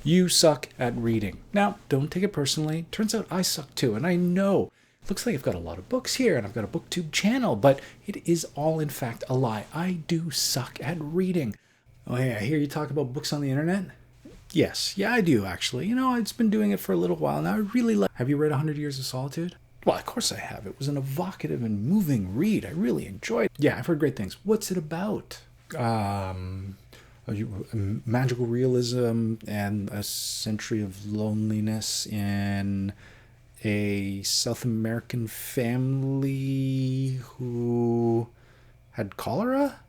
You suck at reading. Now, don't take it personally. Turns out I suck too, and I know. It looks like I've got a lot of books here, and I've got a booktube channel, but it is all in fact a lie. I do suck at reading. Oh, hey, I hear you talk about books on the internet? Yes, yeah, I do actually. It's been doing it for a little while now. I really like. Have you read 100 Years of Solitude? Well, of course I have. It was an evocative and moving read. I really enjoyed it. Yeah, I've heard great things. What's it about? Magical realism and a century of loneliness in a South American family who had cholera?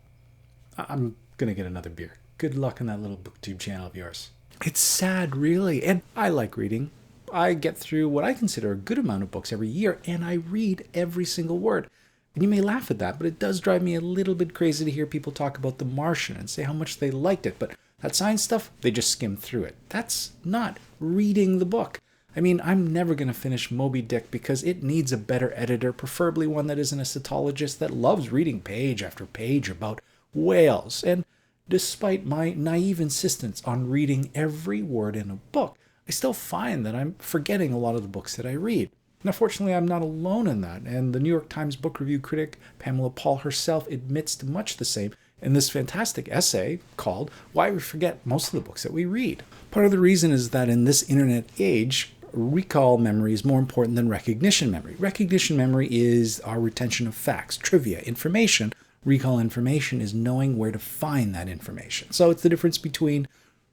I'm going to get another beer. Good luck on that little booktube channel of yours. It's sad, really, and I like reading. I get through what I consider a good amount of books every year, and I read every single word. And you may laugh at that, but it does drive me a little bit crazy to hear people talk about The Martian and say how much they liked it. But that science stuff, they just skim through it. That's not reading the book. I mean, I'm never going to finish Moby Dick because it needs a better editor, preferably one that isn't a cetologist that loves reading page after page about whales. And despite my naive insistence on reading every word in a book, I still find that I'm forgetting a lot of the books that I read. Now, fortunately, I'm not alone in that, and the New York Times book review critic Pamela Paul herself admits to much the same in this fantastic essay called Why We Forget Most of the Books That We Read. Part of the reason is that in this internet age, recall memory is more important than recognition memory. Recognition memory is our retention of facts, trivia, information. Recall information is knowing where to find that information. So it's the difference between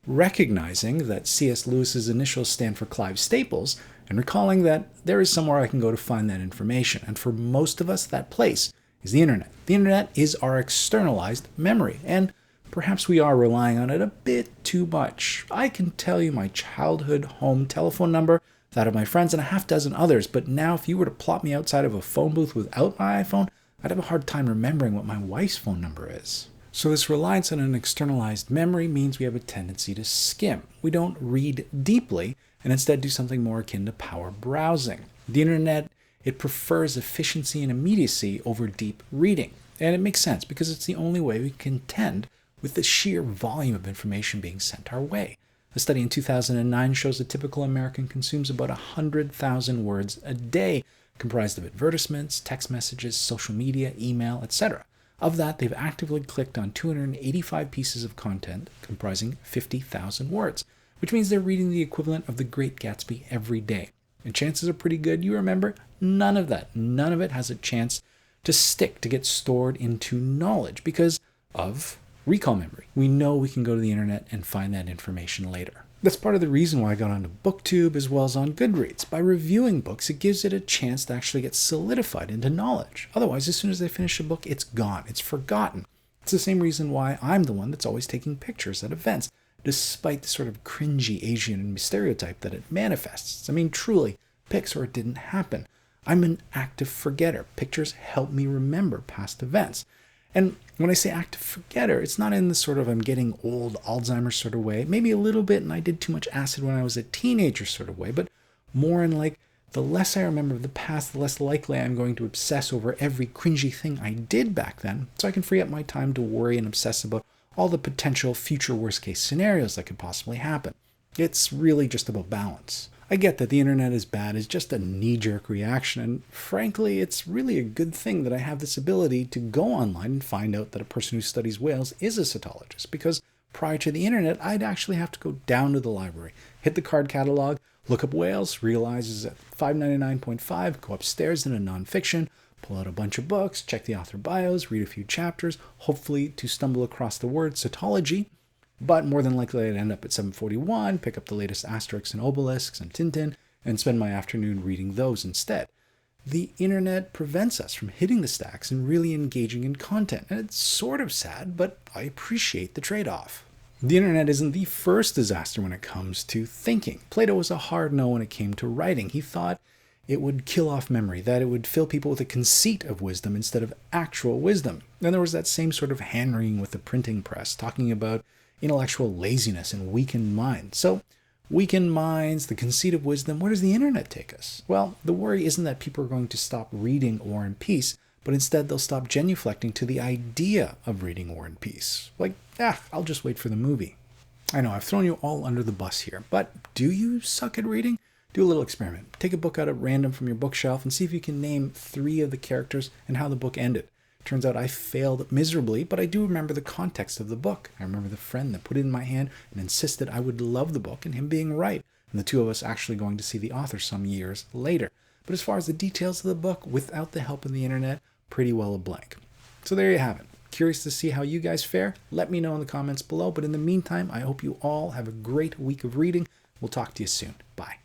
recognizing that C.S. Lewis's initials stand for Clive Staples and recalling that there is somewhere I can go to find that information. And for most of us, that place is the internet. The internet is our externalized memory, and perhaps we are relying on it a bit too much. I can tell you my childhood home telephone number, that of my friends, and a half dozen others, but now if you were to plop me outside of a phone booth without my iPhone, I'd have a hard time remembering what my wife's phone number is. So this reliance on an externalized memory means we have a tendency to skim. We don't read deeply and instead do something more akin to power browsing. The internet, it prefers efficiency and immediacy over deep reading. And it makes sense because it's the only way we contend with the sheer volume of information being sent our way. A study in 2009 shows a typical American consumes about 100,000 words a day, comprised of advertisements, text messages, social media, email, etc. Of that, they've actively clicked on 285 pieces of content comprising 50,000 words, which means they're reading the equivalent of The Great Gatsby every day. And chances are pretty good you remember none of that. None of it has a chance to stick, to get stored into knowledge because of recall memory. We know we can go to the internet and find that information later. That's part of the reason why I got onto BookTube as well as on Goodreads. By reviewing books, it gives it a chance to actually get solidified into knowledge. Otherwise, as soon as I finish a book, it's gone. It's forgotten. It's the same reason why I'm the one that's always taking pictures at events, despite the sort of cringy Asian stereotype that it manifests. I mean, truly, pics or it didn't happen. I'm an active forgetter. Pictures help me remember past events. And when I say active forgetter, it's not in the sort of I'm getting old Alzheimer's sort of way, maybe a little bit and I did too much acid when I was a teenager sort of way, but more in like the less I remember of the past, the less likely I'm going to obsess over every cringy thing I did back then, so I can free up my time to worry and obsess about all the potential future worst case scenarios that could possibly happen. It's really just about balance. I get that the internet is bad is just a knee-jerk reaction, and frankly, it's really a good thing that I have this ability to go online and find out that a person who studies whales is a cetologist, because prior to the internet, I'd actually have to go down to the library, hit the card catalog, look up whales, realize it's at $5.99.5, go upstairs in a nonfiction, pull out a bunch of books, check the author bios, read a few chapters, hopefully to stumble across the word cetology. But more than likely I'd end up at 741, pick up the latest Asterix and Obelisks and Tintin, and spend my afternoon reading those instead. The internet prevents us from hitting the stacks and really engaging in content, and it's sort of sad, but I appreciate the trade-off. The internet isn't the first disaster when it comes to thinking. Plato was a hard no when it came to writing. He thought it would kill off memory, that it would fill people with a conceit of wisdom instead of actual wisdom. Then there was that same sort of hand-wringing with the printing press, talking about intellectual laziness and weakened minds. So, weakened minds, the conceit of wisdom, where does the internet take us? Well, the worry isn't that people are going to stop reading War and Peace, but instead they'll stop genuflecting to the idea of reading War and Peace. Like, I'll just wait for the movie. I know I've thrown you all under the bus here, but do you suck at reading? Do a little experiment. Take a book out at random from your bookshelf and see if you can name 3 of the characters and how the book ended. Turns out I failed miserably, but I do remember the context of the book. I remember the friend that put it in my hand and insisted I would love the book and him being right, and the 2 of us actually going to see the author some years later. But as far as the details of the book, without the help of the internet, pretty well a blank. So there you have it. Curious to see how you guys fare? Let me know in the comments below. But in the meantime, I hope you all have a great week of reading. We'll talk to you soon. Bye.